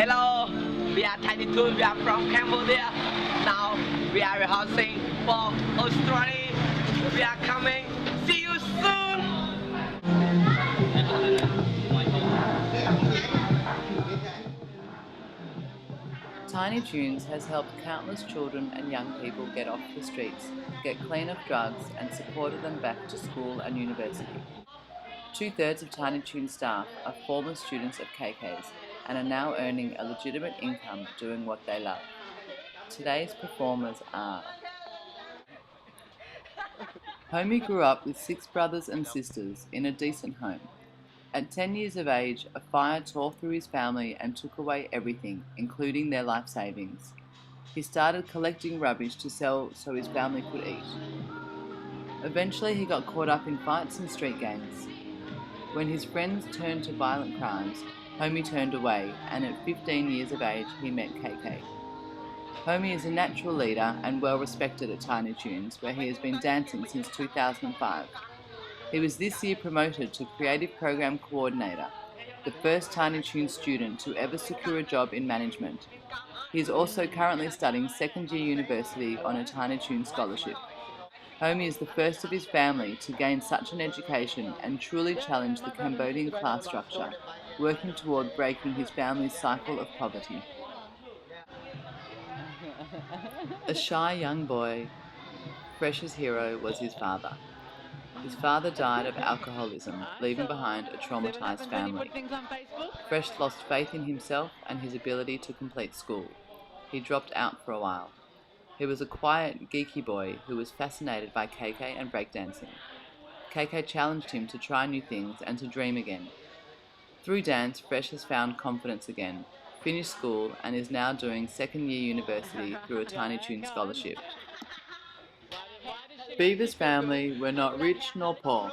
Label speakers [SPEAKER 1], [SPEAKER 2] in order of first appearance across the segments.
[SPEAKER 1] Hello, we are Tiny Toones, we are from Cambodia. Now we are rehearsing for Australia. We are coming. See you soon.
[SPEAKER 2] Tiny Toones has helped countless children and young people get off the streets, get clean of drugs, and supported them back to school and university. 2/3 of Tiny Toones staff are former students of KK's and are now earning a legitimate income doing what they love. Today's performers are: Homie grew up with 6 brothers and sisters in a decent home. At 10 years of age, a fire tore through his family and took away everything, including their life savings. He started collecting rubbish to sell so his family could eat. Eventually, he got caught up in fights and street gangs. When his friends turned to violent crimes, Homie turned away, and at 15 years of age, he met KK. Homie is a natural leader and well respected at Tiny Toones, where he has been dancing since 2005. He was this year promoted to Creative Program Coordinator, the first Tiny Toones student to ever secure a job in management. He is also currently studying second-year university on a Tiny Toones scholarship. Homie is the first of his family to gain such an education and truly challenge the Cambodian class structure, working toward breaking his family's cycle of poverty. A shy young boy, Fresh's hero was his father. His father died of alcoholism, leaving behind a traumatized family. Fresh lost faith in himself and his ability to complete school. He dropped out for a while. He was a quiet, geeky boy who was fascinated by KK and breakdancing. KK challenged him to try new things and to dream again. Through dance, Fresh has found confidence again, finished school, and is now doing second-year university through a Tiny Toones scholarship. Bieber's family were not rich nor poor.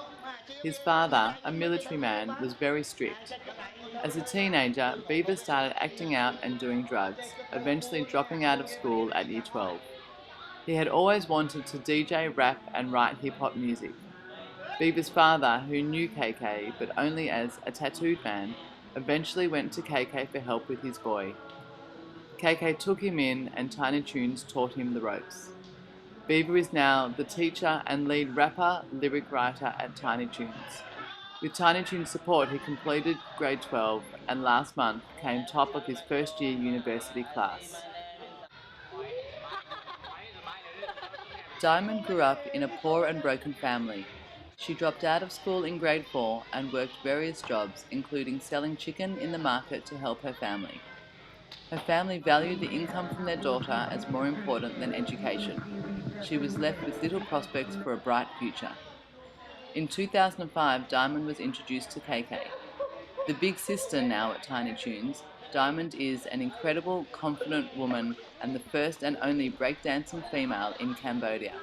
[SPEAKER 2] His father, a military man, was very strict. As a teenager, Bieber started acting out and doing drugs, eventually dropping out of school at year 12. He had always wanted to DJ, rap, and write hip-hop music. Bieber's father, who knew KK but only as a tattoo fan, eventually went to KK for help with his boy. KK took him in and Tiny Toones taught him the ropes. Bieber is now the teacher and lead rapper, lyric writer at Tiny Toones. With Tiny Toones' support, he completed grade 12 and last month came top of his first-year university class. Diamond grew up in a poor and broken family. She dropped out of school in grade 4 and worked various jobs, including selling chicken in the market to help her family. Her family valued the income from their daughter as more important than education. She was left with little prospects for a bright future. In 2005, Diamond was introduced to KK. The big sister now at Tiny Toones, Diamond is an incredible, confident woman and the first and only breakdancing female in Cambodia.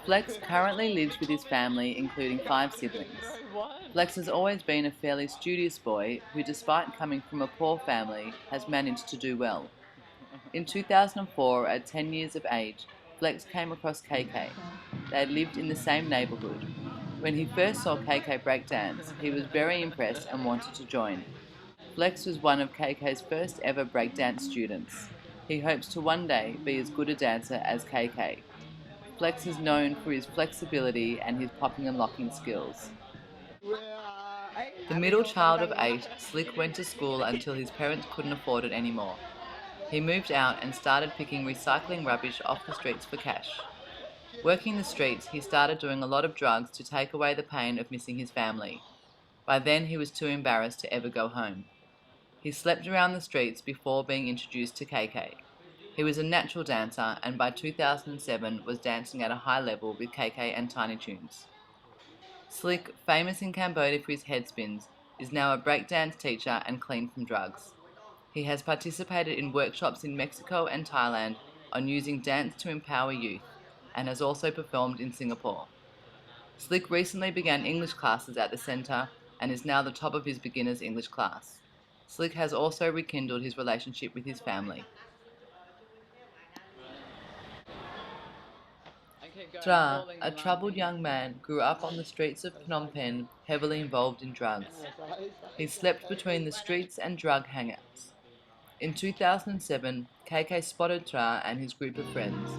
[SPEAKER 2] Flex currently lives with his family, including 5 siblings. Flex has always been a fairly studious boy who, despite coming from a poor family, has managed to do well. In 2004, at 10 years of age, Flex came across KK. They had lived in the same neighbourhood. When he first saw KK breakdance, he was very impressed and wanted to join. Flex was one of KK's first ever breakdance students. He hopes to one day be as good a dancer as KK. Flex is known for his flexibility and his popping and locking skills. The middle child of 8, Slick went to school until his parents couldn't afford it anymore. He moved out and started picking recycling rubbish off the streets for cash. Working the streets, he started doing a lot of drugs to take away the pain of missing his family. By then, he was too embarrassed to ever go home. He slept around the streets before being introduced to KK. He was a natural dancer and by 2007 was dancing at a high level with KK and Tiny Toones. Slick, famous in Cambodia for his head spins, is now a breakdance teacher and clean from drugs. He has participated in workshops in Mexico and Thailand on using dance to empower youth and has also performed in Singapore. Slick recently began English classes at the centre and is now the top of his beginner's English class. Slick has also rekindled his relationship with his family. Tra, a troubled young man, grew up on the streets of Phnom Penh, heavily involved in drugs. He slept between the streets and drug hangouts. In 2007, KK spotted Tra and his group of friends.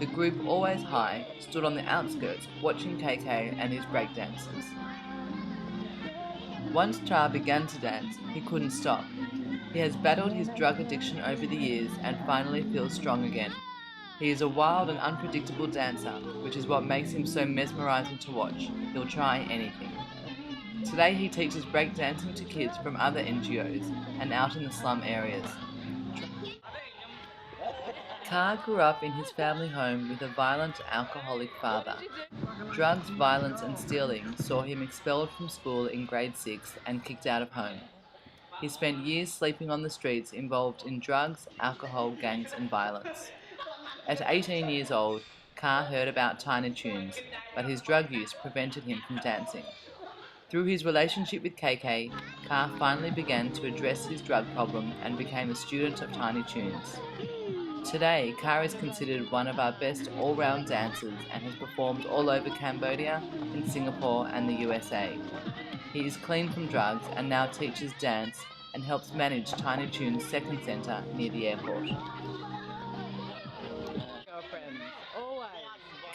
[SPEAKER 2] The group, always high, stood on the outskirts watching KK and his breakdancers. Once Tra began to dance, he couldn't stop. He has battled his drug addiction over the years and finally feels strong again. He is a wild and unpredictable dancer, which is what makes him so mesmerizing to watch. He'll try anything. Today he teaches breakdancing to kids from other NGOs and out in the slum areas. Ka grew up in his family home with a violent alcoholic father. Drugs, violence and stealing saw him expelled from school in grade 6 and kicked out of home. He spent years sleeping on the streets involved in drugs, alcohol, gangs and violence. At 18 years old, Ka heard about Tiny Toones, but his drug use prevented him from dancing. Through his relationship with KK, Ka finally began to address his drug problem and became a student of Tiny Toones. Today, Ka is considered one of our best all-round dancers and has performed all over Cambodia, in Singapore and the USA. He is clean from drugs and now teaches dance and helps manage Tiny Toones' second centre near the airport.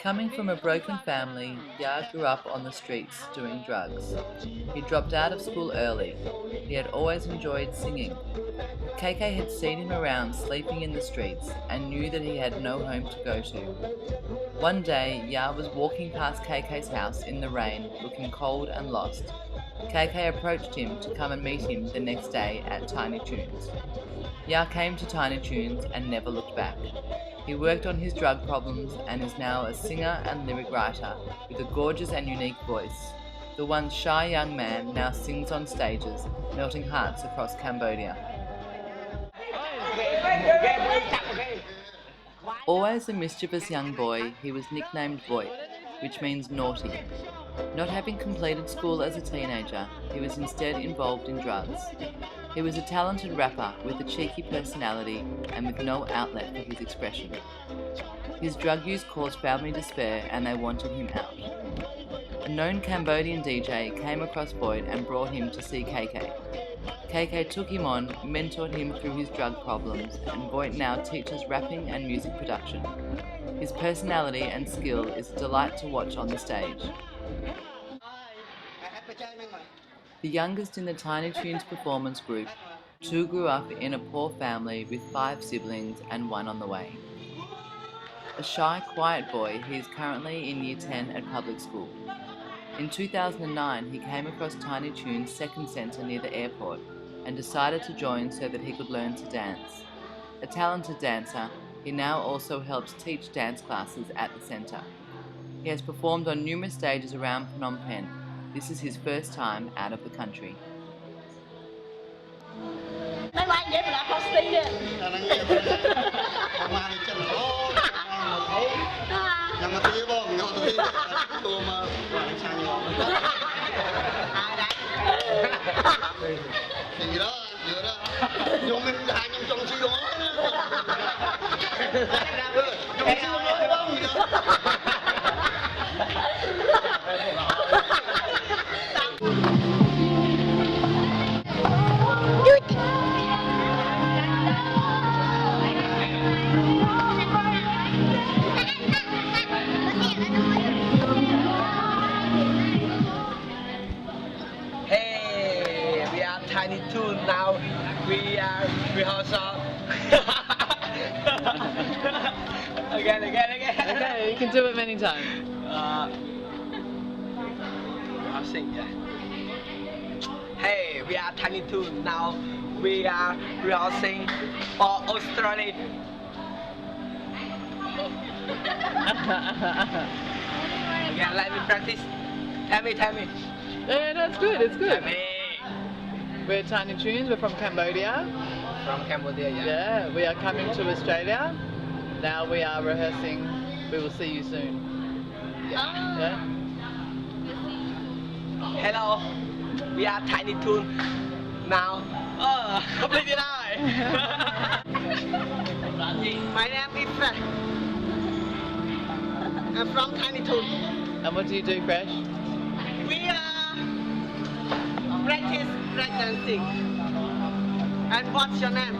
[SPEAKER 2] Coming from a broken family, Ya grew up on the streets doing drugs. He dropped out of school early. He had always enjoyed singing. KK had seen him around sleeping in the streets and knew that he had no home to go to. One day, Ya was walking past KK's house in the rain, looking cold and lost. KK approached him to come and meet him the next day at Tiny Toones. Ya came to Tiny Toones and never looked back. He worked on his drug problems and is now a singer and lyric writer with a gorgeous and unique voice. The once shy young man now sings on stages, melting hearts across Cambodia. Always a mischievous young boy, he was nicknamed Voigt, which means naughty. Not having completed school as a teenager, he was instead involved in drugs. He was a talented rapper with a cheeky personality and with no outlet for his expression. His drug use caused family despair and they wanted him out. A known Cambodian DJ came across Voigt and brought him to see KK. KK took him on, mentored him through his drug problems, and Voigt now teaches rapping and music production. His personality and skill is a delight to watch on the stage. The youngest in the Tiny Toones performance group, two grew up in a poor family with 5 siblings and 1 on the way. A shy, quiet boy, he is currently in Year 10 at public school. In 2009, he came across Tiny Toones' second centre near the airport and decided to join so that he could learn to dance. A talented dancer, he now also helps teach dance classes at the centre. He has performed on numerous stages around Phnom Penh. This is his first time out of the country.
[SPEAKER 1] Hey, we are Tiny Toones now. We are rehearsal. Again.
[SPEAKER 2] Okay, you can do it many times.
[SPEAKER 1] Rehearsing, yeah. Hey, we are Tiny Toones now. We are rehearsing for Australia. Again, let me practice. Tell me.
[SPEAKER 2] Yeah, no, it's good, it's good.
[SPEAKER 1] Tell me.
[SPEAKER 2] We're Tiny Toones, we're from Cambodia.
[SPEAKER 1] From Cambodia, yeah.
[SPEAKER 2] Yeah, we are coming to Australia. Now we are rehearsing. We will see you soon. Yeah?
[SPEAKER 1] Hello, we are Tiny Toones now. Completely live. My name is I'm from Tiny Toones.
[SPEAKER 2] And what do you do, Fresh?
[SPEAKER 1] We practice breakdancing. And what's your name?